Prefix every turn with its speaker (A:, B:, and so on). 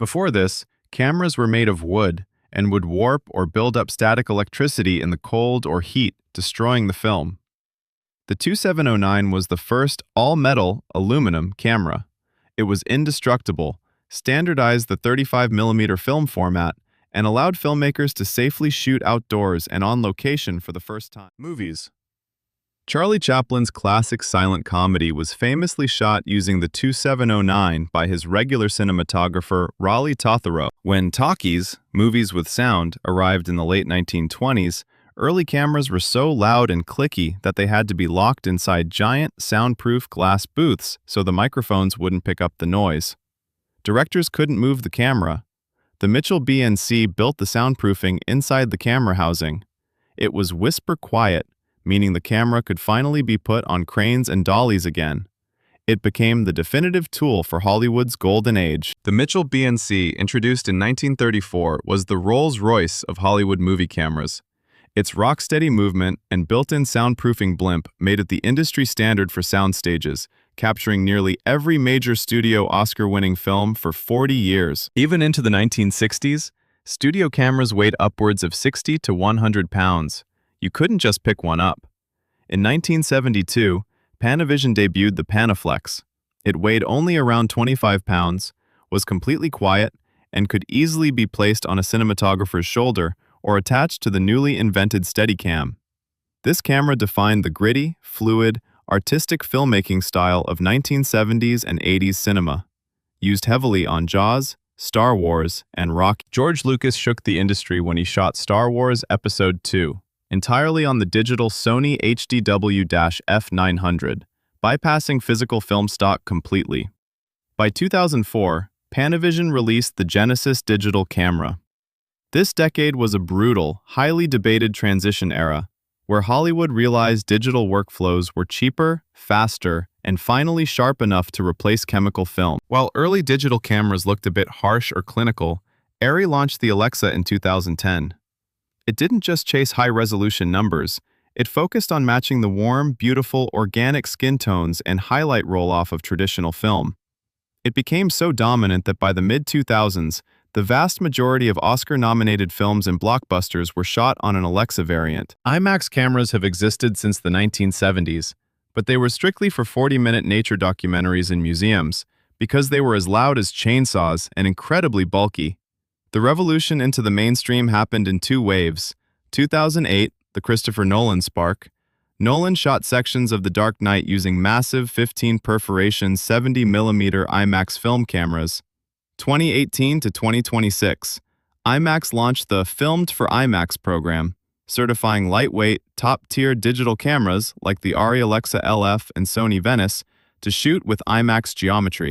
A: Before this, cameras were made of wood and would warp or build up static electricity in the cold or heat, destroying the film. The 2709 was the first all-metal aluminum camera. It was indestructible, standardized the 35mm film format, and allowed filmmakers to safely shoot outdoors and on location for the first time. Movies. Charlie Chaplin's classic silent comedy was famously shot using the 2709 by his regular cinematographer Raleigh Tothero. When talkies, movies with sound, arrived in the late 1920s, early cameras were so loud and clicky that they had to be locked inside giant, soundproof glass booths so the microphones wouldn't pick up the noise. Directors couldn't move the camera. The Mitchell BNC built the soundproofing inside the camera housing. It was whisper quiet, meaning the camera could finally be put on cranes and dollies again. It became the definitive tool for Hollywood's golden age. The Mitchell BNC, introduced in 1934, was the Rolls-Royce of Hollywood movie cameras. Its rock-steady movement and built-in soundproofing blimp made it the industry standard for sound stages, capturing nearly every major studio Oscar-winning film for 40 years. Even into the 1960s, studio cameras weighed upwards of 60 to 100 pounds. You couldn't just pick one up. In 1972, Panavision debuted the Panaflex. It weighed only around 25 pounds, was completely quiet, and could easily be placed on a cinematographer's shoulder or attached to the newly invented Steadicam. This camera defined the gritty, fluid, artistic filmmaking style of 1970s and 80s cinema. Used heavily on Jaws, Star Wars, and Rocky. George Lucas shook the industry when he shot Star Wars Episode II, entirely on the digital Sony HDW-F900, bypassing physical film stock completely. By 2004, Panavision released the Genesis digital camera. This decade was a brutal, highly debated transition era, where Hollywood realized digital workflows were cheaper, faster, and finally sharp enough to replace chemical film. While early digital cameras looked a bit harsh or clinical, Arri launched the Alexa in 2010. It didn't just chase high-resolution numbers, it focused on matching the warm, beautiful, organic skin tones and highlight roll-off of traditional film. It became so dominant that by the mid-2000s, the vast majority of Oscar-nominated films and blockbusters were shot on an Alexa variant. IMAX cameras have existed since the 1970s, but they were strictly for 40-minute nature documentaries in museums because they were as loud as chainsaws and incredibly bulky. The revolution into the mainstream happened in two waves. 2008, the Christopher Nolan spark. Nolan shot sections of The Dark Knight using massive 15-perforation 70mm IMAX film cameras. 2018 to 2026, IMAX launched the Filmed for IMAX program, certifying lightweight, top-tier digital cameras like the Arri Alexa LF and Sony Venice to shoot with IMAX geometry.